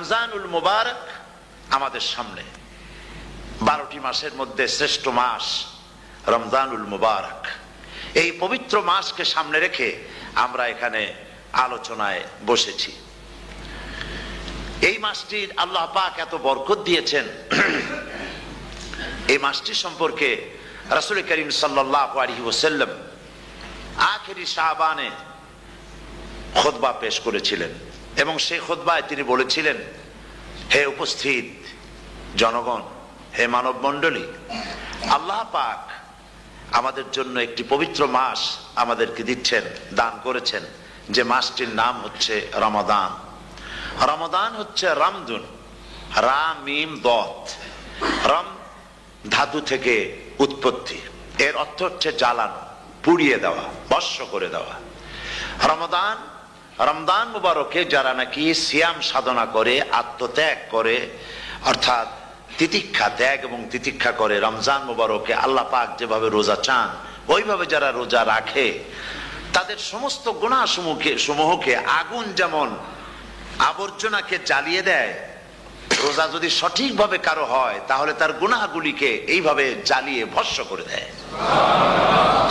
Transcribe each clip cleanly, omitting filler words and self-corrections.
রমজানুল মুবারক আমাদের সামনে, 12টি মাসের মধ্যে শ্রেষ্ঠ মাস রমজানুল মুবারক। এই পবিত্র মাসকে সামনে রেখে আমরা এখানে আলোচনায় বসেছি। এই মাসটির আল্লাহ পাক এত বরকত দিয়েছেন, এই মাসটি সম্পর্কে রাসূল করিম সাল্লাল্লাহু আলাইহি ওয়াসাল্লাম আখেরি শাবানে খুতবা পেশ করেছিলেন এবং সেই খুতবায় তিনি বলেছিলেন, হে উপস্থিত জনগণ, হে মানব মণ্ডলী, আল্লাহ পাক আমাদের জন্য একটি পবিত্র মাস আমাদেরকে দিচ্ছেন, দান করেছেন, যে মাসটির নাম হচ্ছে রমাদান। রমাদান হচ্ছে রামদুন, রা মিম দত, রাম ধাতু থেকে উৎপত্তি, এর অর্থ হচ্ছে জ্বালানো, পুড়িয়ে দেওয়া, ভস্ম করে দেওয়া। রমাদান, রমজান মুবারকে যারা নাকি সিয়াম সাধনা করে, আত্মত্যাগ করে, অর্থাৎ তিতিক্ষা, ত্যাগ এবং তিতিক্ষা করে, রমজান মুবারকে আল্লাহ পাক যেভাবে রোজা চান ওইভাবে যারা রোজা রাখে, তাদের সমস্ত গুনাহ সমূহকে আগুন যেমন আবর্জনাকে জ্বালিয়ে দেয়, রোজা যদি সঠিকভাবে কারো হয় তাহলে তার গুনাহগুলিকে এইভাবে জ্বালিয়ে ভস্ম করে দেয়।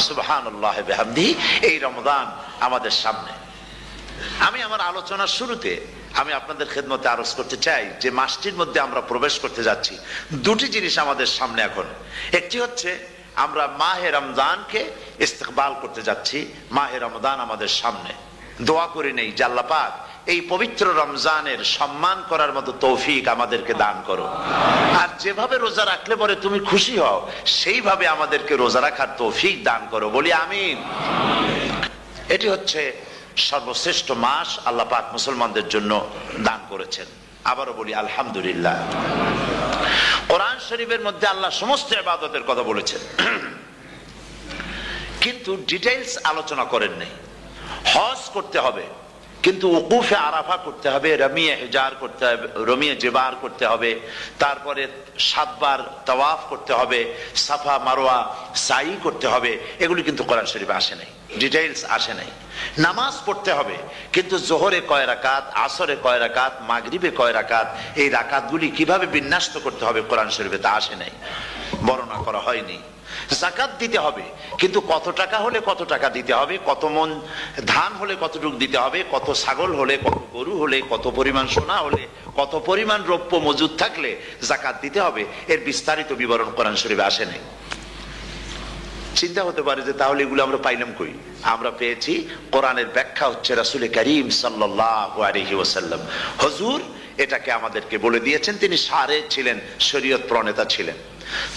সুবহানাল্লাহি ওয়া বিহামদিহি। এই রমাদান আমাদের সামনে। আমি আমার আলোচনার শুরুতে আমি আপনাদের খেদমতে আরজ করতে চাই যে মাসটির মধ্যে আমরা প্রবেশ করতে যাচ্ছি, দুটি জিনিস আমাদের সামনে এখন। একটি হচ্ছে আমরা মাহে রমজানকে ইস্তেকবাল করতে যাচ্ছি, মাহে রমজান আমাদের সামনে। দোয়া করে নেই যে আল্লাহ পাক এই পবিত্র রমজানের সম্মান করার মতো তৌফিক আমাদেরকে দান করো, আর যেভাবে রোজা রাখলে পরে তুমি খুশি হও সেইভাবে আমাদেরকে রোজা রাখার তৌফিক দান করো, বলি আমিন। এটি হচ্ছে সর্বশ্রেষ্ঠ মাস আল্লাহ পাক মুসলমানদের জন্য দান করেছেন। আবারও বলি আলহামদুলিল্লাহ। কোরআন শরীফের মধ্যে আল্লাহ সমস্ত ইবাদতের কথা বলেছেন, কিন্তু ডিটেইলস আলোচনা করেন নাই। হজ করতে হবে, কিন্তু উকুফে আরাফা করতে হবে, রমিয়ে হিজার করতে হবে, রমিয়ে জিবার করতে হবে, তারপরে 7 বার তাওয়াফ করতে হবে, সাফা মারওয়া সাই করতে হবে। এগুলি কিন্তু কোরআন শরীফে আসে নাই, ডিটেইলস আসে নাই। নামাজ পড়তে হবে, কিন্তু জোহরে কয় রাকাত, আসরে কয় রাকাত, মাগরিবে কয় রাকাত, এই রাকাতগুলি কিভাবে বিন্যস্ত করতে হবে কোরআন শরীফে তা আসে নাই, বর্ণনা করা হয়নি। যাকাত দিতে হবে, কিন্তু কত টাকা হলে কত টাকা দিতে হবে, কত মন ধান হলে কতটুকু দিতে হবে, কত ছাগল হলে, কত গরু হলে, কত পরিমাণ সোনা হলে, কত পরিমাণ রৌপ্য মজুদ থাকলে যাকাত দিতে হবে, এর বিস্তারিত বিবরণ কোরআন শরীফে আসে নাই। চিন্তা হতে পারে যে তাহলে এগুলো আমরা পাইলাম কই? আমরা পেয়েছি কোরআনের ব্যাখ্যা হচ্ছে রাসূল করিম সাল্লাল্লাহু আলাইহি ওয়াসাল্লাম। হুজুর এটাকে আমাদেরকে বলে দিয়েছেন, তিনি সারে ছিলেন, শরীয়ত প্রণেতা ছিলেন।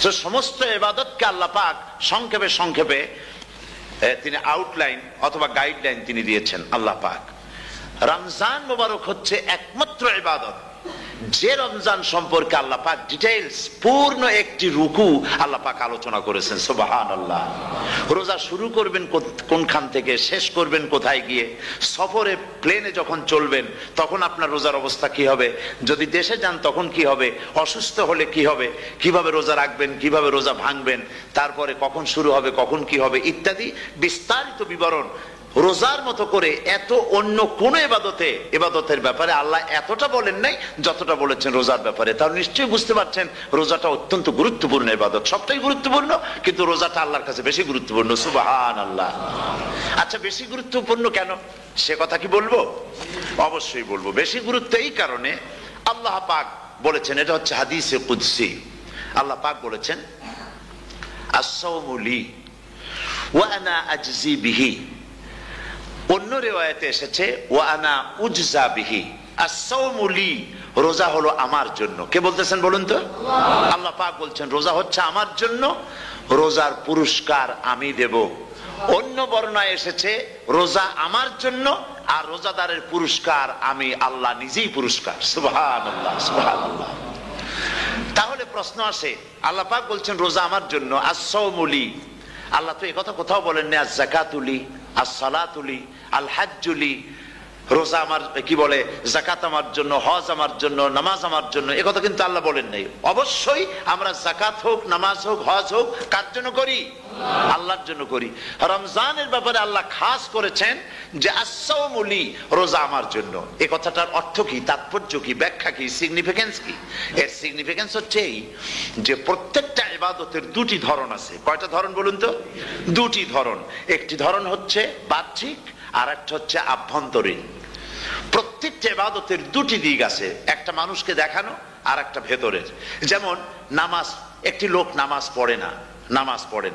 তো সমস্ত ইবাদতকে আল্লাহ পাক সংক্ষেপে সংক্ষেপে তিনি আউটলাইন অথবা গাইডলাইন তিনি দিয়েছেন আল্লাহ পাক। রমজান মুবারক হচ্ছে একমাত্র ইবাদত যে রমজান সম্পর্কে আল্লাহ পাক ডিটেইলস পূর্ণ একটি রুকু আল্লাহ পাক আলোচনা করেছেন। সুবহানাল্লাহ। রোজা শুরু করবেন কোনখান থেকে, শেষ করবেন কোথায় গিয়ে, সফরে প্লেনে যখন চলবেন তখন আপনার রোজার অবস্থা কি হবে, যদি দেশে যান তখন কি হবে, অসুস্থ হলে কি হবে, কিভাবে রোজা রাখবেন, কিভাবে রোজা ভাঙবেন, তারপরে কখন শুরু হবে, কখন কি হবে ইত্যাদি বিস্তারিত বিবরণ। রোজার মতো করে এত অন্য কোন ইবাদতের ব্যাপারে আল্লাহ এতটা বলেন নাই যতটা বলেছেন রোজার ব্যাপারে। তাহলে নিশ্চয়ই বুঝতে পারছেন রোজাটা অত্যন্ত গুরুত্বপূর্ণ ইবাদত। সবটাই গুরুত্বপূর্ণ, কিন্তু রোজাটা আল্লাহর কাছে বেশি গুরুত্বপূর্ণ। সুবহানাল্লাহ। আচ্ছা, বেশি গুরুত্বপূর্ণ কেন সে কথা কি বলবো? অবশ্যই বলবো। বেশি গুরুত্ব এই কারণে, আল্লাহ পাক বলেছেন, এটা হচ্ছে হাদিসে কুদসি। আল্লাহ পাক বলেছেন, আস-সাওমু লি ওয়া আনা আজজি বিহি। অন্য রিওয়ায়াতে এসেছে ওয়া আনা উজজা বিহি। আস-সাওমু লি, রোজা হলো আমার জন্য। কে বলতেছেন বলুন তো? আল্লাহ পাক বলছেন রোজা হচ্ছে আমার জন্য, রোজার পুরস্কার আমি দেব। অন্য বর্ণনায় এসেছে রোজা আমার জন্য আর রোজাদারের পুরস্কার আমি আল্লাহ নিজেই পুরস্কার। সুবহানাল্লাহ, সুবহানাল্লাহ। তাহলে প্রশ্ন আসে, আল্লাহ পাক বলছেন রোজা আমার জন্য, আস-সাওমু লি। আল্লাহ তো এই কথা কোথাও বলেন না আজ-যাকাতু লি, আস-সালাতু লি, আল-হাজ্জু লি, রোজা আমার কি বলে, যাকাত আমার জন্য, হজ আমার জন্য, নামাজ আমার জন্য, এ কথা কিন্তু আল্লাহ বলেন নাই। অবশ্যই আমরা যাকাত হোক, নামাজ হোক, হজ হোক, কার জন্য করি? আল্লাহর জন্য করি। রমজানের ব্যাপারে আল্লাহ খাস করেছেন যে আস-সাওমু লি, রোজা আমার জন্য। এই কথাটার অর্থ কি, তাৎপর্য কি, ব্যাখ্যা কি, সিগনিফিকেন্স কি? এর সিগনিফিকেন্স হচ্ছে এই যে প্রত্যেকটা ইবাদতের দুটি ধরন আছে। কয়টা ধরন বলুন তো? দুটি ধরন। একটি ধরন হচ্ছে বাহ্যিক, আর একটা হচ্ছে আভ্যন্তরীণ। প্রত্যেকটা ইবাদতের দুটি দিক আছে, একটা মানুষকে দেখানো আর একটা ভেতরের। যেমন নামাজ, একটি লোক নামাজ পড়ে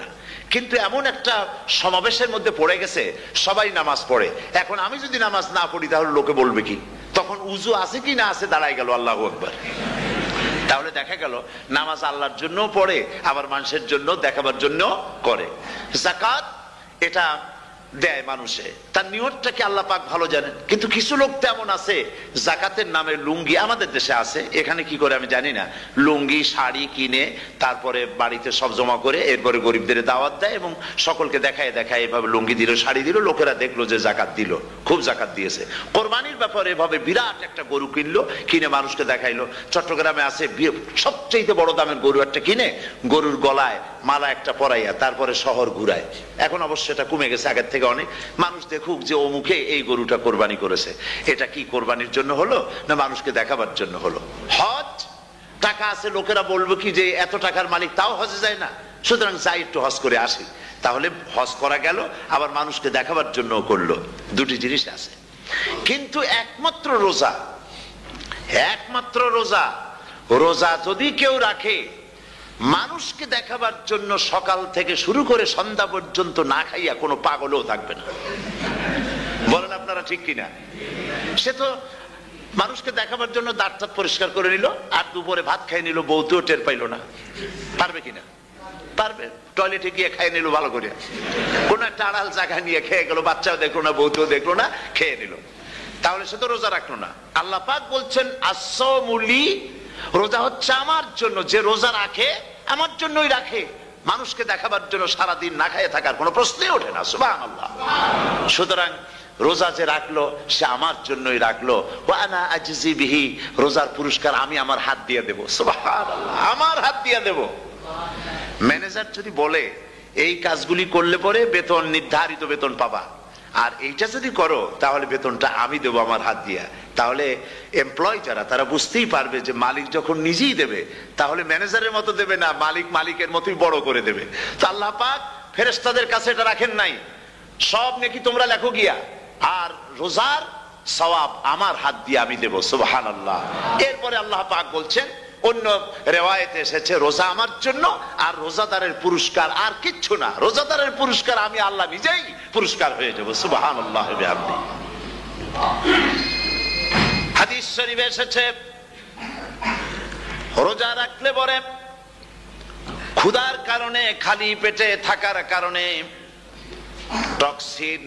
না, কিন্তু এমন একটা সমাবেশের মধ্যে পড়ে গেছে, সবাই নামাজ পড়ে। এখন আমি যদি নামাজ না পড়ি তাহলে লোকে বলবে কি? তখন উজু আছে কি না আছে দাঁড়ায় গেল, আল্লাহু আকবার। তাহলে দেখা গেল নামাজ আল্লাহর জন্য পড়ে, আবার মানুষের জন্য দেখাবার জন্য করে। যাকাত এটা দেয় মানুষে, তার নিয়তটাকে আল্লাহ পাক ভালো জানেন। কিন্তু কিছু লোক তেমন আছে, যাকাতের নামে লুঙ্গি, আমাদের দেশে আছে, এখানে কি করে আমি জানি না, লুঙ্গি শাড়ি কিনে তারপরে বাড়িতে সব জমা করে এরপরে গরিবদের দাওয়াত দেয় এবং সকলকে দেখায় এভাবে লুঙ্গি দিল, শাড়ি দিল, লোকেরা দেখলো যে যাকাত দিল, খুব যাকাত দিয়েছে। কোরবানির ব্যাপারে এভাবে বিরাট একটা গরু কিনলো, কিনে মানুষকে দেখাইলো। চট্টগ্রামে আছে সবচেয়ে বড় দামের গরু একটা কিনে গরুর গলায় মালা একটা পরাইয়া তারপরে শহর ঘুরায়। এখন অবশ্য এটা কমে গেছে আগের থেকে অনেক। মানুষ দেখুক যে ও মুখে এই গরুটা কোরবানি করেছে। এটা কি কোরবানির জন্য হলো না মানুষকে দেখাবার জন্য হলো? হজ, টাকা আছে, লোকেরা বলবো কি যে এত টাকার মালিক তাও হজে যায় না, সুতরাং যাই একটু হজ করে আসি। তাহলে হজ করা গেল, আবার মানুষকে দেখাবার জন্য করলো। দুটি জিনিস আছে। কিন্তু একমাত্র রোজা যদি কেউ রাখে মানুষকে দেখাবার জন্য, সকাল থেকে শুরু করে সন্ধ্যা পর্যন্ত না খাইয়া কোনো পাগলও থাকবে না। বলেন আপনারা ঠিক কিনা? সে তো মানুষকে দেখাবার জন্য দাঁত পরিষ্কার করে নিল, আর দুপুরে ভাত খাই নিল, বউতেও টের পাইল না। পারবে কিনা? পারবে। টয়লেটে গিয়ে খাই নিল ভালো করে, কোন একটা আড়াল জায়গা নিয়ে খেয়ে গেল, বাচ্চাও দেখলো না, বউতেও দেখলো না, খেয়ে নিল। তাহলে সে তো রোজা রাখলো না। আল্লাহ পাক বলছেন আস-সাওমু লি, রোজা হচ্ছে আমার জন্য। যে রোজা রাখে আমার জন্যই রাখে, মানুষকে দেখাবার জন্য সারাদিন না খাইয়ে থাকার কোনো প্রশ্নই ওঠে না। সুবহানাল্লাহ। সুতরাং রোজা যে রাখলো সে আমার জন্যই রাখলো। ওয়া আনা আজজি বিহি, রোজার পুরস্কার আমি আমার হাত দিয়ে দেব। সুবহানাল্লাহ, আমার হাত দিয়ে দেব। ম্যানেজার যদি বলে এই কাজগুলি করলে পরে বেতন, নির্ধারিত বেতন পাবা, আর এইটা যদি করো তাহলে বেতনটা আমি দেবো আমার হাত দিয়া, তাহলে এমপ্লয় যারা তারা বুঝতেই পারবে যে মালিক যখন নিজেই দেবে তাহলে ম্যানেজারের মতো দেবে না, মালিক মালিকের মতোই বড় করে দেবে। তো আল্লাহ পাক ফেরেশতাদের কাছে এটা রাখেন নাই, সব নাকি তোমরা লেখো গিয়া, আর রোজার সওয়াব আমার হাত দিয়ে আমি দেব। সুবহানাল্লাহ। এরপরে আল্লাহ পাক বলছেন, অন্য রিওয়ায়াতে এসেছে রোজা আমার জন্য, আর রোজাদারের পুরস্কার আর কিচ্ছু না, রোজাদারের পুরস্কার আমি আল্লাহ নিজেই পুরস্কার হয়ে যাব। সুবহানাল্লাহ। হাদিস শরীফে এসেছে রোজা রাখলে পরে ক্ষুধার কারণে, খালি পেটে থাকার কারণে টক্সিন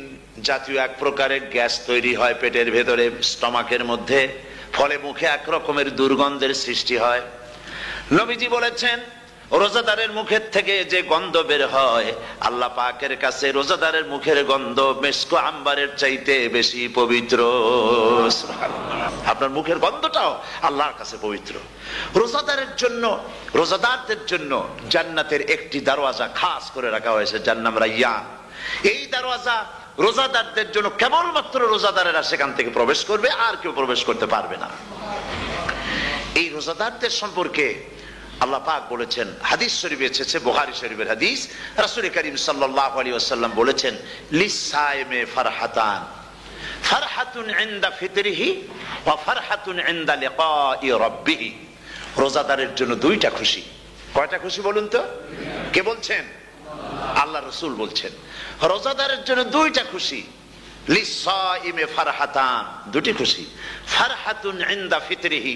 জাতীয় এক প্রকারের গ্যাস তৈরি হয় পেটের ভেতরে, স্টমাকের মধ্যে, ফলে মুখে এক রকমের দুর্গন্ধের সৃষ্টি হয়। নবীজি বলেছেন রোজাদারের মুখের থেকে যে গন্ধ বের হয় আল্লাহ পাকের কাছে রোজাদারের মুখের গন্ধ মিস্ক আম্বারের চাইতে বেশি পবিত্র। আপনার মুখের গন্ধটাও আল্লাহর কাছে পবিত্র। রোজাদারের জন্য, রোজাদারদের জন্য জান্নাতের একটি দরওয়াজা খাস করে রাখা হয়েছে, যার নাম রায়্যান। এই দরওয়াজা রোজাদারদের জন্য, কেবলমাত্র রোজাদারেরা সেখান থেকে প্রবেশ করবে, আর কেউ প্রবেশ করতে পারবে না। এই রোজাদারদের সম্পর্কে আল্লাহ পাক বলেছেন, হাদিস শরীফে এসেছে, বুখারী শরীফের হাদিস, রাসূল করিম সাল্লাল্লাহু আলাইহি ওয়াসাল্লাম বলেছেন লিস-সাইমে ফারহাতান, ফারহাতুন ইনদা ফিতরিহি ওয়া ফারহাতুন ইনদা লিকাই রাব্বিহি। রোজাদারের জন্য দুইটা খুশি। কয়টা খুশি বলুন তো? কে বলছেন? আল্লাহ রাসূল বলছেন রোজাদারের জন্য দুইটা খুশি। লিস-সাইমে ফারহাতান, দুটি খুশি। ফারহাতুন ইনদা ফিতরিহি,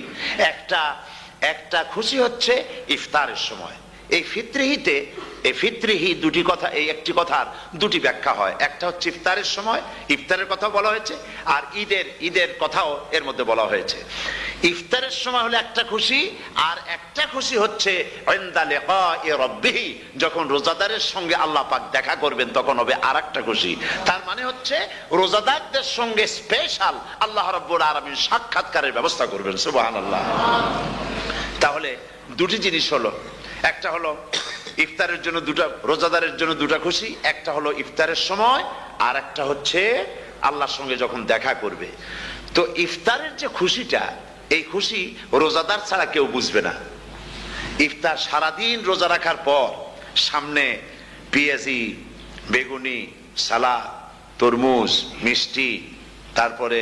একটা খুশি হচ্ছে ইফতারের সময়, এই ফিতরিহিতে, এই ফিতরিহি দুটি কথা, এই একটি কথার দুটি ব্যাখ্যা হয়। একটা হচ্ছে ইফতারের সময়, ইফতারের কথা বলা হয়েছে, আর ঈদের কথাও এর মধ্যে বলা হয়েছে। ইফতারের সময় হলে একটা খুশি, আর একটা খুশি হচ্ছে ইনদা লিকাই রাব্বিহি, যখন রোজাদারের সঙ্গে আল্লাহ পাক দেখা করবেন তখন হবে আরেকটা খুশি। তার মানে হচ্ছে রোজাদারদের সঙ্গে স্পেশাল আল্লাহ রাব্বুল আলামিন সাক্ষাৎকারের ব্যবস্থা করবেন। সুবহানাল্লাহ। তাহলে দুটি জিনিস হলো, একটা হলো ইফতারের জন্য দুটা, রোজাদারের জন্য দুটা খুশি, একটা হলো ইফতারের সময়, আর একটা হচ্ছে আল্লাহর সঙ্গে যখন দেখা করবে। তো ইফতারের যে খুশিটা, এই খুশি রোজাদার ছাড়া কেউ বুঝবে না। ইফতার সারাদিন রোজা রাখার পর সামনে পেঁয়াজি, বেগুনি, সালাদ, তরমুজ, মিষ্টি, তারপরে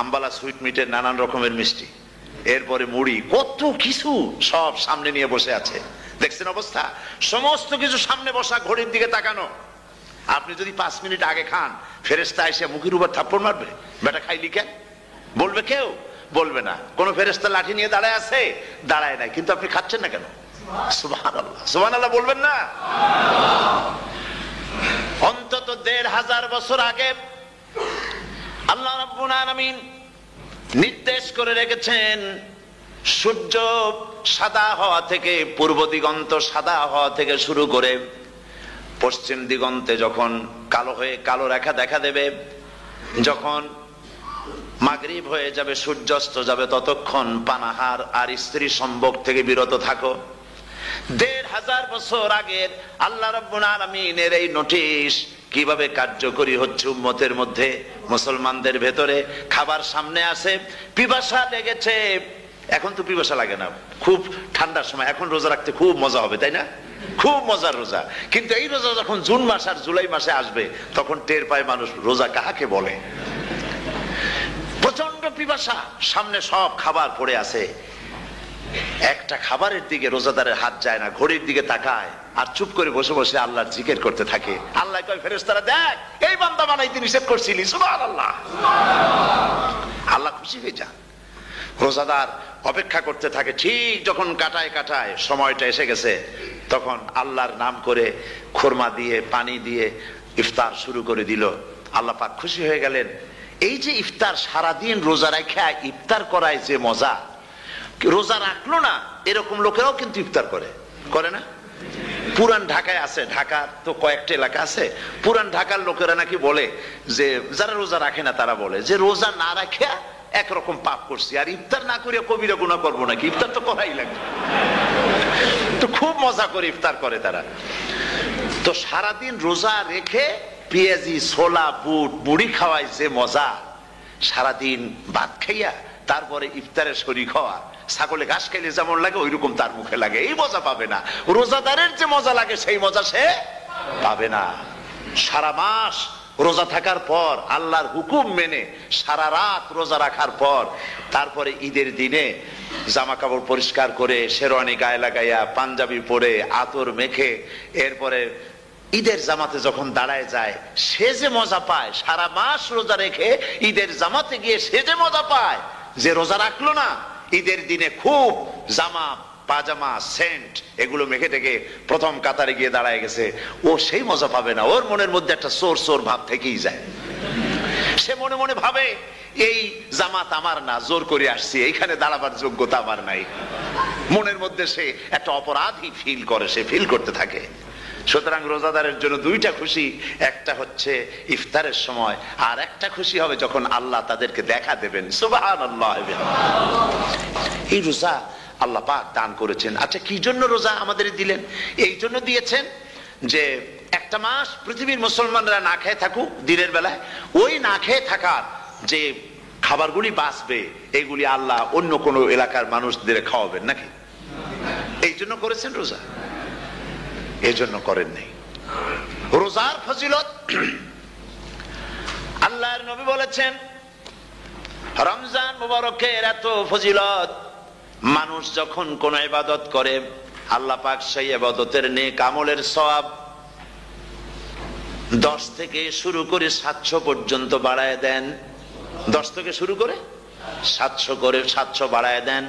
আম্বালা সুইট মিটের নানান রকমের মিষ্টি, এরপরে মুড়ি, কত কিছু সব সামনে নিয়ে বসে আছে। দেখছেন অবস্থা? সমস্ত কিছু সামনে বসা, ঘড়ির দিকে তাকানো। আপনি যদি 5 মিনিট আগে খান, ফেরেশতা এসে মুখের উপর থাপ্পড় মারবে, বেটা খাইলি কেন? বলবে কেউ? বলবে না। কোন ফেরেশতা লাঠি নিয়ে দাঁড়ায় আছে? দাঁড়ায় নাই, কিন্তু আপনি খাচ্ছেন না কেন? সুবহানাল্লাহ, সুবহানাল্লাহ বলবেন না? অন্তত 1500 বছর আগে আল্লাহ রাব্বুল আলামিন নির্দেশ করে রেখেছেন, সূর্য সাদা হওয়া থেকে, পূর্ব দিগন্ত সাদা হওয়া থেকে শুরু করে পশ্চিম দিগন্তে যখন কালো হয়ে কালো রেখা দেখা দেবে, যখন মাগরিব হয়ে যাবে, সূর্যাস্ত যাবে, ততক্ষণ পানাহার আর স্ত্রী সম্ভোগ থেকে বিরত থাকো। 1500 বছর আগের আল্লাহ রাব্বুল আলামিনের এই নোটিশ কিভাবে কার্যকরী হচ্ছে উম্মতের মধ্যে, মুসলমানদের ভেতরে। খাবার সামনে আসে, পিপাসা লেগেছে, এখন তো পিপাসা লাগে না, খুব ঠান্ডার সময়, এখন রোজা রাখতে খুব মজা হবে, তাই না? খুব মজার রোজা। কিন্তু এই রোজা যখন জুন মাস আর জুলাই মাসে আসবে, তখন টের পায় মানুষ রোজা কাহাকে বলে। প্রচন্ড পিপাসা, সামনে সব খাবার পড়ে আছে, একটা খাবারের দিকে রোজাদারের হাত যায় না, ঘড়ির দিকে তাকায় আর চুপ করে বসে বসে আল্লাহর জিকির করতে থাকে। আল্লাহ কয়, ফেরেশতারা দেখ, এই বান্দা বানাইতে নিষেধ করছিলি। সুবহানাল্লাহ। আল্লাহ খুশি হয়ে যান। রোজাদার অপেক্ষা করতে থাকে, ঠিক যখন কাটায় কাটায় সময়টা এসে গেছে, তখন আল্লাহর নাম করে খুরমা দিয়ে, পানি দিয়ে ইফতার শুরু করে দিল। আল্লাহ পাক খুশি হয়ে গেলেন। এই যে ইফতার, সারাদিন রোজা রাখা ইফতার করায় যে মজা, রোজা রাখলো না এরকম লোকেরাও কিন্তু ইফতার করে, করে না? পুরান ঢাকায় আছে, ঢাকার তো কয়েকটা এলাকা আছে, পুরান ঢাকার লোকেরা নাকি বলে যে, যারা রোজা রাখে না তারা বলে যে, রোজা না রাখে একরকম পাপ করছি, আর ইফতার না করে কবিরা গুনাহ করবো নাকি, ইফতার তো করাই লাগবে। তো খুব মজা করে ইফতার করে তারা। তো সারাদিন রোজা রেখে পেঁয়াজি, ছোলা, বুট, মুড়ি খাওয়ায় যে মজা, সারাদিন ভাত খাইয়া তারপরে ইফতারের শরীক হওয়া, ছাগলে ঘাস খাইলে যেমন লাগে ওইরকম তার মুখে লাগে, এই মজা পাবে না। রোজাদারের যে মজা লাগে সেই মজা সে পাবে না। সারা মাস রোজা থাকার পর, আল্লাহর হুকুম মেনে সারা রাত রোজা রাখার পর, তারপরে ঈদের দিনে জামা কাপড় পরিষ্কার করে, শেরওয়ানি গায়ে লাগাইয়া, পাঞ্জাবি পরে, আতর মেখে, এরপরে ঈদের জামাতে যখন দাঁড়ায় যায়, সে যে মজা পায়, সারা মাস রোজা রেখে ঈদের জামাতে গিয়ে সে যে মজা পায়, যে রোজা রাখলো না, ঈদের দিনে খুব জামা, পাজামা, সেন্ট এগুলো মেখে টেকে প্রথম কাতারে গিয়ে দাঁড়ায় গেছে, ও সেই মজা পাবে না। ওর মনের মধ্যে একটা চোর চোর ভাব থেকেই যায়। সে মনে মনে ভাবে, এই জামাত আমার না, জোর করে আসছি, এইখানে দাঁড়াবার যোগ্যতা আমার নাই। মনের মধ্যে সে একটা অপরাধী ফিল করে, সে ফিল করতে থাকে। সুতরাং রোজাদারের জন্য দুইটা খুশি, একটা হচ্ছে ইফতারের সময়, আর একটা খুশি হবে যখন আল্লাহ তাদেরকে দেখা দেবেন। সুবহানাল্লাহ। এই রোজা আল্লাহ পাক দান করেছেন। আচ্ছা, কি জন্য রোজা আমাদের দিলেন? এই জন্য দিয়েছেন যে একটা মাস পৃথিবীর মুসলমানরা না খেয়ে থাকুক দিনের বেলায়, ওই না খেয়ে থাকার যে খাবারগুলি বাঁচবে, এগুলি আল্লাহ অন্য কোন এলাকার মানুষদের খাওয়াবেন নাকি? এই জন্য করেছেন রোজা, এই জন্য করেন নাই। রোজার ফজিলত আল্লাহর নবী বলেছেন, রমজান মুবারকের এত ফজিলত, মানুষ যখন কোন ইবাদত করে, আল্লাহ পাক সেই ইবাদতের নেক আমলের সওয়াব 10 থেকে শুরু করে 700 পর্যন্ত বাড়ায় দেন। 10 থেকে শুরু করে 700 বাড়ায় দেন,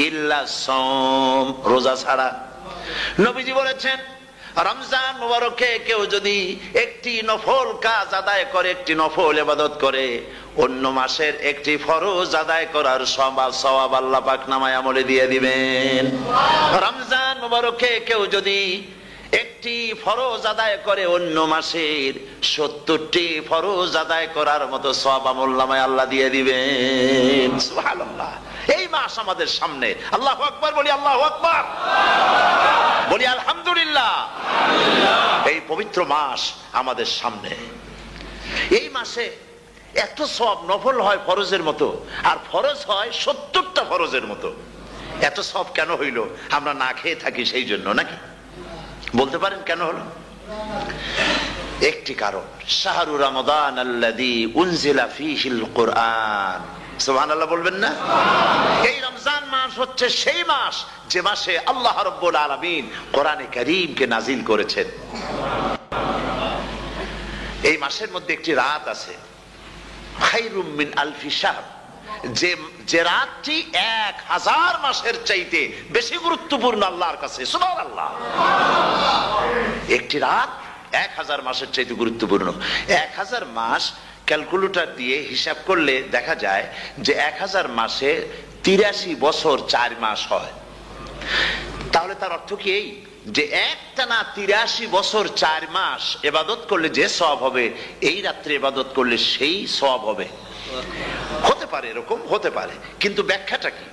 ইল্লা সাওম, রোজা ছাড়া। নবীজি বলেছেন রমজান মুবারকে কেউ যদি একটি নফল কাজ আদায় করে, একটি নফল ইবাদত করে, অন্য মাসের একটি ফরজ আদায় করার সওয়াব আল্লাহ পাক নামায়ে আমলে দিয়ে দিবেন। রমজান মুবারকে কেউ যদি একটি ফরজ আদায় করে, অন্য মাসের 70টি ফরজ আদায় করার মতো সওয়াব আমলনামায় আল্লাহ দিয়ে দিবেন। সুবহানাল্লাহ। এই মাস আমাদের সামনে। আল্লাহু আকবার বলি, আল্লাহু আকবার বলি, আলহামদুলিল্লাহ। এই পবিত্র মাস আমাদের সামনে। এই মাসে এত সওয়াব, নফল হয় ফরজের মতো, আর ফরজ হয় 70টা ফরজের মতো। এত সওয়াব কেন হইল? আমরা না খেয়ে থাকি সেই জন্য নাকি? বলতে পারেন কেন হলো? একটি কারণ, শাহরু রমাদান আল্লাযী উনজিলা ফীহিল কুরআন। সুবহানাল্লাহ বলবেন না? এই রমজান মাস হচ্ছে সেই মাস যে মাসে আল্লাহ রাব্বুল আলামিন কোরআনে কারীমকে নাজিল করেছেন। এই মাসের মধ্যে একটি রাত আছে, খায়রুম মিন আলফি শাহর, যে রাতটি 1000 মাসের চাইতে বেশি গুরুত্বপূর্ণ আল্লাহর কাছে। সুবহানাল্লাহ। একটি রাত 1000 মাসের চাইতে গুরুত্বপূর্ণ। 1000 মাস ক্যালকুলেটর দিয়ে হিসাব করলে দেখা যায় যে 1000 মাসে 83 বছর 4 মাস হয়। তাহলে তার অর্থ কি এই যে একটানা 83 বছর 4 মাস ইবাদত করলে যে সওয়াব হবে, এই রাত্রে ইবাদত করলে সেই সওয়াব হবে? হতে পারে, এরকম হতে পারে, কিন্তু ব্যাখ্যাটা কি?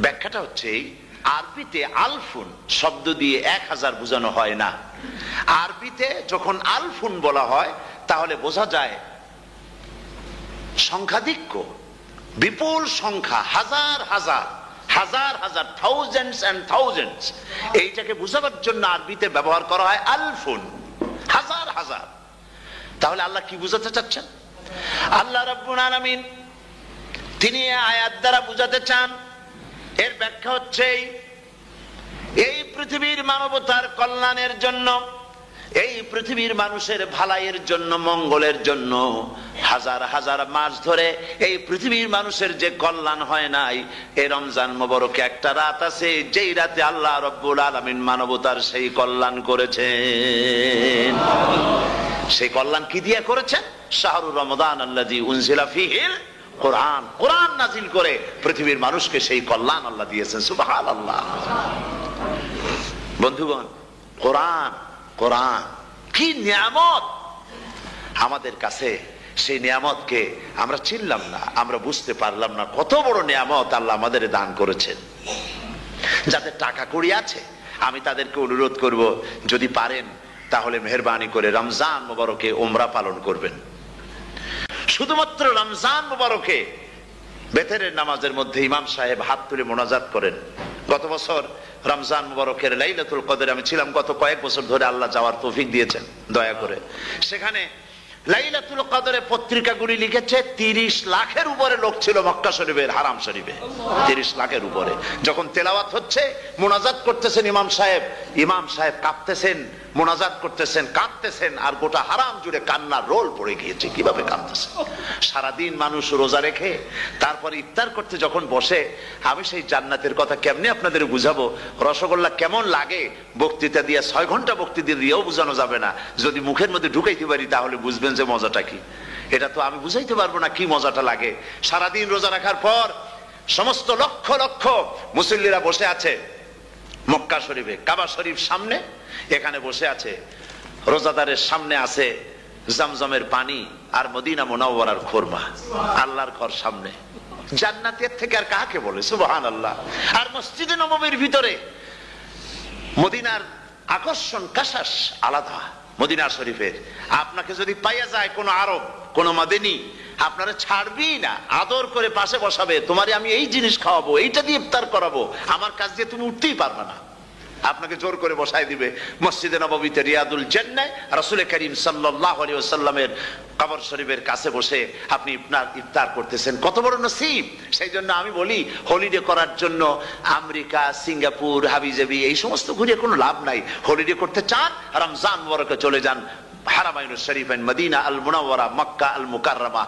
ব্যাখ্যাটা হচ্ছে আরবিতে আলফুন শব্দ দিয়ে 1000 বোঝানো হয় না। আরবিতে যখন আলফুন বলা হয় তাহলে বোঝা যায় সংখ্যাধিক্য, বিপুল সংখ্যা, হাজার হাজার হাজার হাজার, থাউজেন্ডস এন্ড থাউজেন্ডস। এইটাকে বোঝাবার জন্য আরবিতে ব্যবহার করা হয় আলফুন, হাজার হাজার। তাহলে আল্লাহ কি বুঝাতে চাচ্ছেন? আল্লাহ রাব্বুল আলামিন তিনি আয়াত দ্বারা বুঝাতে চান, এর ব্যাখ্যা হচ্ছে এই পৃথিবীর মানবতার কল্যাণের জন্য, এই পৃথিবীর মানুষের ভালাইয়ের জন্য, মঙ্গলের জন্য হাজার হাজার মাস ধরে এই পৃথিবীর মানুষের যে কল্যাণ হয় নাই, এই রমজান মুবারকে একটা রাত আছে যেই রাতে আল্লাহ রাব্বুল আলামিন মানবতার সেই কল্যাণ করেছেন। সেই কল্যাণ কি দিয়ে করেছেন? শাহরু রমাদান আল্লাযী উনজিলা ফীহিল কুরআন, কোরআন নাজিল করে পৃথিবীর মানুষকে সেই কল্যাণ আল্লাহ দিয়েছেন। সুবহানাল্লাহ। বন্ধুগণ, কোরআন, কোরআন কি নিয়ামত আমাদের কাছে! সেই নিয়ামতকে আমরা চিনলাম না, আমরা বুঝতে পারলাম না কত বড় নিয়ামত আল্লাহ আমাদের দান করেছেন। যাদের টাকা কড়ি আছে আমি তাদেরকে অনুরোধ করব, যদি পারেন তাহলে মেহেরবানি করে রমজান মুবারকে উমরা পালন করবেন। শুধুমাত্র রমজান মুবারকে বেতেরের নামাজের মধ্যে ইমাম সাহেব হাত তুলে মোনাজাত করেন। গত বছর রমজান মুবারকের লাইলাতুল কদরে আমি ছিলাম, গত কয়েক বছর ধরে আল্লাহ যাওয়ার তৌফিক দিয়েছেন দয়া করে। সেখানে লাইলাতুল কদরে পত্রিকাগুলি লিখেছে 30 লাখের উপরে লোক ছিল মক্কা শরীফের হারাম শরীফে। 30 লাখের উপরে। যখন তেলাওয়াত হচ্ছে, মোনাজাত করতেছেন ইমাম সাহেব কাঁপতেছেন, মোনাজাত করতেছেন, কাঁদতেছেন, আর গোটা হারাম জুড়ে কান্নার রোল পড়ে গিয়েছে। কিভাবে কাঁদতেছে! সারাদিন মানুষ রোজা রেখে তারপরে ইফতার করতে যখন বসে, আমি সেই জান্নাতের কথা কেমনে আপনাদের বুঝাবো? রসগোল্লা কেমন লাগে বক্তৃতা দিয়ে 6 ঘন্টা বক্তৃতা দিয়েও বোঝানো যাবে না। যদি মুখের মধ্যে ঢুকাইতে পারি তাহলে বুঝবেন যে মজাটা কি। এটা তো আমি বুঝাইতে পারবো না কি মজাটা লাগে। সারাদিন রোজা রাখার পর সমস্ত লক্ষ লক্ষ মুসল্লিরা বসে আছে মক্কা শরীফে, কাবা শরীফ সামনে, এখানে বসে আছে। রোজাদারের সামনে আছে জমজমের পানি আর মদিনা মুনাওয়ারার খুরমা। আল্লাহর ঘর সামনে, জান্নাতের থেকে আর কাকে বলে! সুবহানাল্লাহ। আর মসজিদে নববীর ভিতরে মদিনার আকর্ষণ কাশাস আলাদা। মদিনা শরীফের আপনাকে যদি পাইয়া যায় কোন আরব, কোন মাদানী, আপনারা ছাড়বি না, আদর করে পাশে বসাবে, তোমারে আমি এই জিনিস খাওয়াবো, এইটা দিয়ে ইফতার করাবো, আমার কাছ দিয়ে তুমি উঠতেই পারবে না, আপনাকে জোর করে বসায় দিবে। মসজিদে নববীতে রিয়াদুল জান্নাহ রাসূল করিম সাল্লাল্লাহু আলাইহি ওয়াসাল্লামের কবর শরীফের কাছে বসে আপনি ইফতার করতেছেন, কত বড় নসিব! সেই জন্য আমি বলি, হলিডে করার জন্য আমেরিকা, সিঙ্গাপুর, হাবিজাবি এই সমস্ত ঘুরে কোনো লাভ নাই। হলিডে করতে চান, রমজান মুবারকে চলে যান হারামাইনুল শরীফাইন, মদিনা আল মুনাওয়ারা, মক্কা আল মুকাররমা,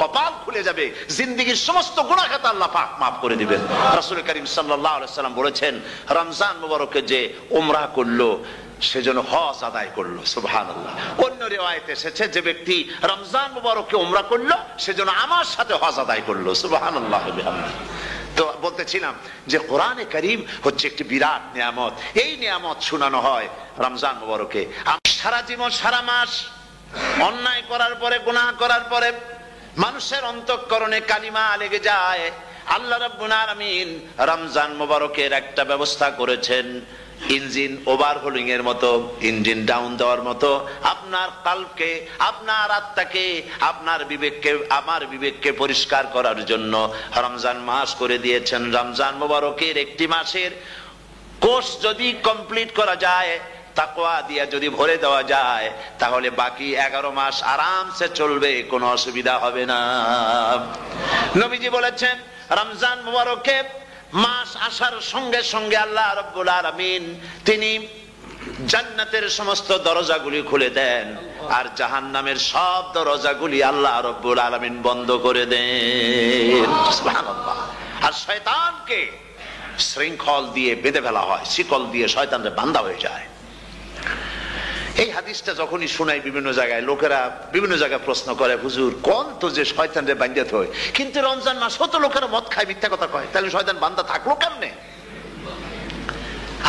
কপাল খুলে যাবে, জিন্দেগীর সমস্ত গুনাহ খাতা আল্লাহ পাক maaf করে দিবেন। রাসূল করিম সাল্লাল্লাহু আলাইহি ওয়াসাল্লাম বলেছেন, রমজান মুবারকে যে উমরা করলো সেজন্য হজ আদায় করলো। সুবহানাল্লাহ। অন্য রিওয়ায়াতে এসেছে, যে ব্যক্তি রমজান মুবারকে উমরা করলো সেজন্য আমার সাথে হজ আদায় করলো। সুবহানাল্লাহ বিহামদিহি। তো বলতেছিলাম যে কোরআনে কারীম হচ্ছে একটি বিরাট নিয়ামত। এই নিয়ামত শোনানো হয় রমজান মুবারকে। সারা জীবন, সারা মাস অন্যায় করার পরে, গুনাহ করার পরে মানুষের অন্তঃকরণে কালিমা লেগে যায়। আল্লাহ রাব্বুল আলামিন রমজান মুবারকের একটা ব্যবস্থা করেছেন, ইঞ্জিন ওভারহোলিং এর মতো, ইঞ্জিন ডাউন দেওয়ার মতো। আপনার কালকে, আপনার আত্মাকে, আপনার বিবেককে, আমার বিবেককে পরিষ্কার করার জন্য রমজান মাস করে দিয়েছেন। রমজান মুবারকের একটি মাসের কোর্স যদি কমপ্লিট করা যায়, তাকওয়া দিয়া যদি ভরে দেওয়া যায়, তাহলে বাকি 11 মাস আরামসে চলবে, কোনো অসুবিধা হবে না। নবীজি বলেছেন, রমজান মুবারকে মাস আসার সঙ্গে সঙ্গে আল্লাহ রাব্বুল আলামিন তিনি জান্নাতের সমস্ত দরজাগুলি খুলে দেন, আর জাহান্নামের সব দরজাগুলি আল্লাহ রাব্বুল আলামিন বন্ধ করে দেন। সুবহানাল্লাহ। আর শয়তানকে শৃঙ্খল দিয়ে বেঁধে ফেলা হয়, শিকল দিয়ে শয়তানরে বাঁধা হয়ে যায়। এই হাদিসটা যখনই শোনাই বিভিন্ন জায়গায়, লোকেরা বিভিন্ন জায়গায় প্রশ্ন করে, হুজুর কোন তো যে শয়তানরে বাঁধতে হয়, কিন্তু রমজান মাস হতো লোকেরা মদ খায়, মিথ্যা কথা কয়, তাহলে শয়তান বাঁধা থাকলো কেমনে?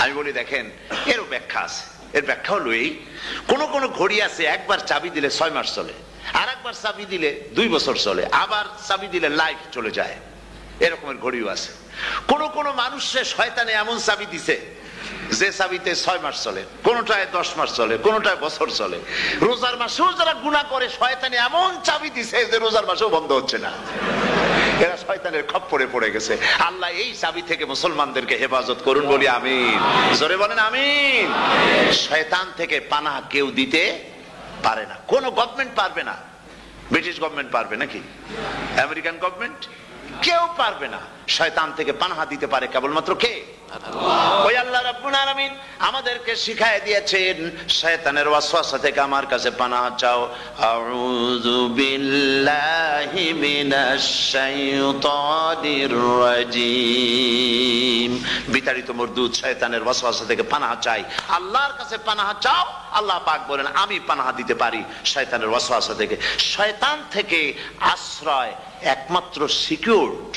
আমি বলি, দেখেন এরও ব্যাখ্যা আছে। এর ব্যাখ্যা হলো এই, কোন কোন ঘড়ি আছে একবার চাবি দিলে 6 মাস চলে, আর একবার চাবি দিলে 2 বছর চলে, আবার চাবি দিলে লাইফ চলে যায়। এরকমের ঘড়িও আছে। কোন কোন মানুষের শয়তানে এমন চাবি দিছে যে চাবিতে 6 মাস চলে, কোনটায় 10 মাস চলে, কোনটায় বছর চলে। রোজার মাসেও যারা গুনাহ করে, শয়তানে এমন চাবি দিছে যে রোজার মাসেও বন্ধ হচ্ছে না। এরা শয়তানের খপ্পরে পড়ে গেছে। আল্লাহ এই চাবি থেকে মুসলমানদেরকে হেফাজত করুন, বলি আমিন। জোরে বলেন আমিন। শয়তান থেকে পানাহ কেউ দিতে পারে না, কোন গভর্নমেন্ট পারবে না। ব্রিটিশ গভর্নমেন্ট পারবে নাকি? American government? কেউ পারবে না। শয়তান থেকে পানাহ দিতে পারে কেবলমাত্র কে? ওই আল্লাহ রাব্বুল আলামিন আমাদেরকে শিখায় দিয়েছেন, শয়তানের ওয়াসওয়াসা থেকে আমার কাছে পানাহ চাও। আউযু বিল্লাহি মিনাশ শাইতানির রাজিম। বিতাড়িত মরদুদ শয়তানের ওয়াসওয়াসা থেকে পানাহ চাই, আল্লাহর কাছে পানাহ চাও। আল্লাহ পাক বলেন, আমি পানাহ দিতে পারি শয়তানের ওয়াসওয়াসা থেকে। শয়তান থেকে আশ্রয় একমাত্র সিকিউরড,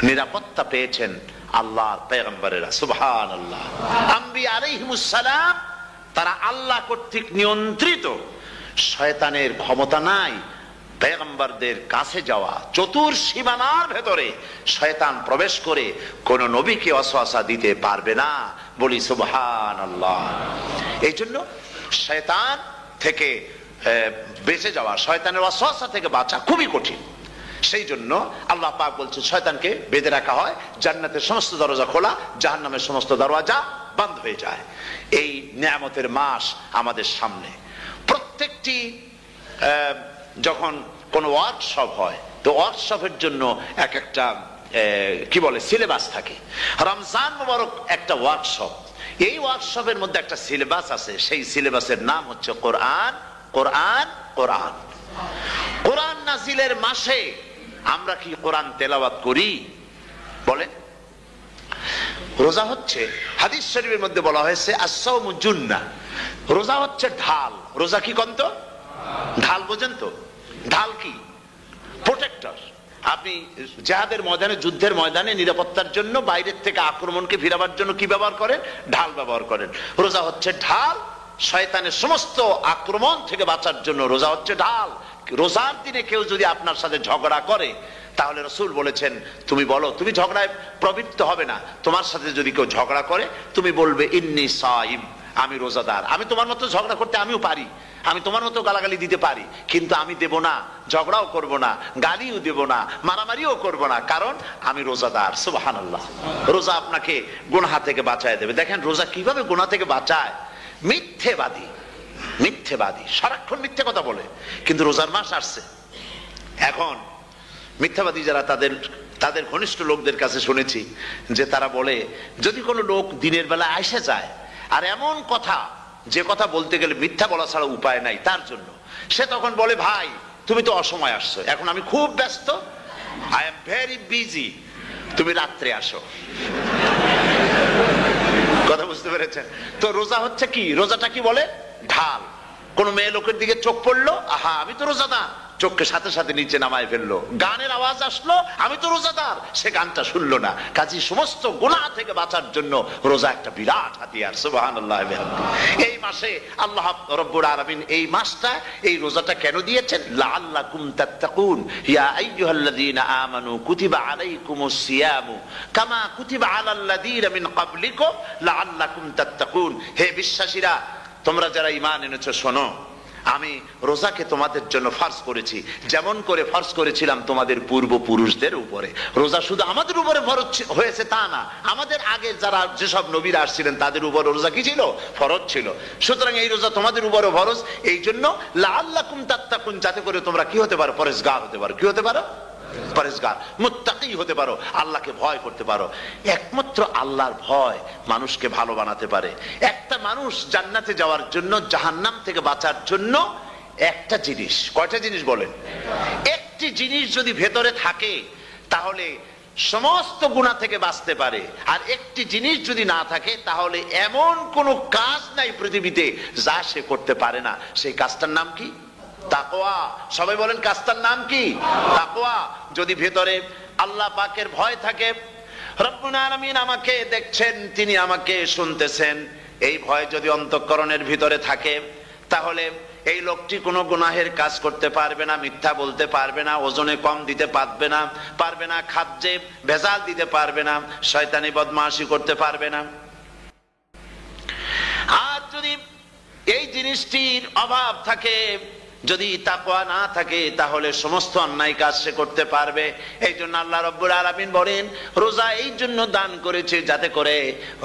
নিরাপত্তা পেয়েছেন আল্লাহর পয়গম্বরেরা। সুবহানাল্লাহ। আম্বিয়া আলাইহিমুস সালাম তারা আল্লাহ কর্তৃক নিয়ন্ত্রিত। শয়তানের ক্ষমতা নাই পয়গম্বরদের কাছে যাওয়া। চতুর সীমানার ভেতরে শয়তান প্রবেশ করে কোন নবীকে ওয়াসওয়াসা দিতে পারবে না, বলি সুবহানাল্লাহ। এই জন্য শয়তান থেকে বেঁচে যাওয়া, শয়তানের ওয়াসওয়াসা থেকে বাঁচা খুবই কঠিন। সেই জন্য আল্লাহ পাক বলছেন, শয়তানকে বেঁধে রাখা হয়, জান্নাতের সমস্ত দরজা খোলা, জাহান্নামের সমস্ত দরজা বন্ধ হয়ে যায়। এই নিয়ামতের মাস আমাদের সামনে। প্রত্যেকটি যখন কোন ওয়ার্কশপ হয়, তো ওয়ার্কশপের জন্য এক একটা কি বলে সিলেবাস থাকে। রমজান মুবারক একটা ওয়ার্কশপ। এই ওয়ার্কশপের মধ্যে একটা সিলেবাস আছে, সেই সিলেবাসের নাম হচ্ছে কোরআন। কোরআন, কোরআন। কোরআন নাজিলের মাসে আমরা কি কোরআন তেলাওয়াত করি? বলেন। রোজা হচ্ছে, হাদিস শরীফের মধ্যে বলা হয়েছে, আস-সাওমু জুন্নাহ। রোজা হচ্ছে ঢাল। রোজা কি কন্ত? ঢাল। বোঝেন তো ঢাল কি? প্রোটেক্টর। আপনি জিহাদের ময়দানে, যুদ্ধের ময়দানে নিরাপত্তার জন্য, বাইরের থেকে আক্রমণকে ফিরাবার জন্য কি ব্যবহার করেন? ঢাল ব্যবহার করেন। রোজা হচ্ছে ঢাল। শয়তানের সমস্ত আক্রমণ থেকে বাঁচার জন্য রোজা হচ্ছে ঢাল। রোজার দিনে কেউ যদি আপনার সাথে ঝগড়া করে, তাহলে রাসূল বলেছেন, তুমি বলো, তুমি ঝগড়ায় প্রবৃত্ত হবে না। তোমার সাথে যদি কেউ ঝগড়া করে, তুমি বলবে, ইন্নী সাইম, আমি রোজাদার। আমি তোমার মতো ঝগড়া করতে আমিও পারি, আমি তোমার মতো গালাগালি দিতে পারি, কিন্তু আমি দেব না, ঝগড়াও করব না, গালিও দেব না, মারামারিও করব না, কারণ আমি রোজাদার। সুবহানাল্লাহ। রোজা আপনাকে গুনাহ থেকে বাঁচায় দেবে। দেখেন রোজা কিভাবে গুনাহ থেকে বাঁচায়। মিথ্যেবাদী, মিথ্যেবাদী সারাক্ষণ মিথ্যে কথা বলে, কিন্তু রোজার মাস আসছে। এখন মিথ্যাবাদী যারা, তাদের ঘনিষ্ঠ লোকদের কাছে শুনেছি যে তারা বলে, যদি কোনো লোক দিনের বেলা এসে যায় আর এমন কথা যে কথা বলতে গেলে মিথ্যা বলা ছাড়া উপায় নাই তার জন্য। সে তখন বলে, ভাই তুমি তো অসময় আসছো, এখন আমি খুব ব্যস্ত, আই এম ভেরি বিজি, তুমি রাত্রে আসো। কথা বুঝতে পেরেছেন? তো রোজা হচ্ছে কি, রোজাটা কি বলে, ঢাল। কোন মেয়ে লোকের দিকে চোখ পড়লো, আহা আমি তো রোজাদার, চোখকে সাথে সাথে নিচে নামায় ফেললো। গানের আওয়াজ আসলো, আমি তো রোজাদার, সে গানটা শুনলো না। কাজী সমস্ত গুনাহ থেকে বাঁচার জন্য রোজা একটা বিরাট হাতিয়ার। সুবহানাল্লাহ। এই মাসে আল্লাহ রাব্বুল আলামিন এই মাসটা, এই রোজাটা কেন দিয়েছেন? লাআল্লাকুম তাত্তাকুন, ইয়া আইয়ুহাল্লাযীনা আমানু কুতিবা আলাইকুমুস সিয়ামু কামা কুতিবা আলাল্লাযীনা মিন ক্বাবলিকুম লাআল্লাকুম তাত্তাকুন। হে বিশ্বাসীরা, তোমরা যারা ঈমান এনেছো, শোনো, আমি রোজাকে তোমাদের জন্য ফরজ করেছি, যেমন করে ফরজ করেছিলাম তোমাদের পূর্বপুরুষদের উপরে। রোজা শুধু আমাদের উপরে ফরজ হয়েছে তা না, আমাদের আগে যারা যেসব নবীরা আসছিলেন তাদের উপর রোজা কি ছিল, ফরজ ছিল। সুতরাং এই রোজা তোমাদের উপরে ফরজ, এই জন্য লাআল্লাকুম তাত্তাকুন, যাতে করে তোমরা কি হতে পারো, পরেজগার হতে পারো। কি হতে পারো? পরেজগার, মুত্তাকি হতে পারো, আল্লাহকে ভয় করতে পারো। একমাত্র আল্লাহর ভয় মানুষকে ভালো বানাতে পারে। একটা মানুষ জান্নাতে যাওয়ার জন্য, জাহান্নাম থেকে বাঁচার জন্য একটা জিনিস, কয়টা জিনিস বলেন? একটি জিনিস যদি ভেতরে থাকে তাহলে সমস্ত গুনাহ থেকে বাঁচতে পারে। আর একটি জিনিস যদি না থাকে তাহলে এমন কোনো কাজ নাই পৃথিবীতে যা সে করতে পারে না। সেই কাজটার নাম কি? তাকওয়া। সবাই বলেন, কাজটার নাম কি? তাকওয়া। যদি ভেতরে আল্লাহ পাকের ভয় থাকে, রব্বুল আলামিন আমাকে দেখছেন, তিনি আমাকে শুনতেছেন, এই ভয় যদি অন্তঃকরণের ভিতরে থাকে তাহলে এই লোকটি কোনো গুনাহের কাজ করতে পারবে না, মিথ্যা বলতে পারবে না, ওজনে কম দিতে পারবে না, খাদ্যে ভেজাল দিতে পারবে না, শয়তানি বদমাশি করতে পারবে না। আর যদি এই জিনিসটির অভাব থাকে, যদি তাকওয়া না থাকে, তাহলে সমস্ত অন্যায় কাজ সে করতে পারবে। এই জন্য আল্লাহ রাব্বুল আলামিন বলেন, রোজা এই জন্য দান করেছে যাতে করে,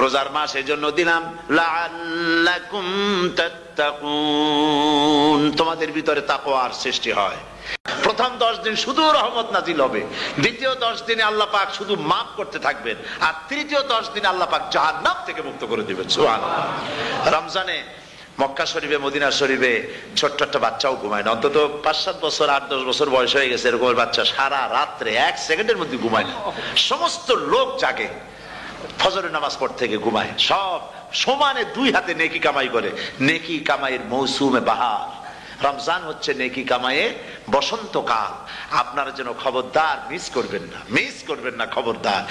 রোজার মাস এই জন্য দিলাম, লাআল্লাকুম তাত্তাকুন, তোমাদের ভিতরে তাকওয়ার সৃষ্টি হয়। প্রথম 10 দিন শুধু রহমত নাজিল হবে, দ্বিতীয় 10 দিনে আল্লাহ পাক শুধু মাফ করতে থাকবেন, আর তৃতীয় 10 দিনে আল্লাহ পাক জাহান্নাম থেকে মুক্ত করে দিবেন। সুবহানাল্লাহ। রমজানে মক্কা শরীফে, মদিনা শরীফে ছোট্ট একটা বাচ্চাও ঘুমায় না, অন্তত 5-7 বছর 8-10 বছর বয়স হয়ে গেছে এরকম বাচ্চা সারা রাত্রে 1 সেকেন্ডের মধ্যে ঘুমায় না। সমস্ত লোক জাগে, ফজরের নামাজ পড়তে থেকে ঘুমায়, সব সমানে 2 হাতে নেকি কামাই করে। নেকি কামাইয়ের মৌসুমে বাহার। রমজান হচ্ছে নেকি কামাইয়ের বসন্তকাল। আপনারা যেন খবরদার মিস করবেন না, খবরদার।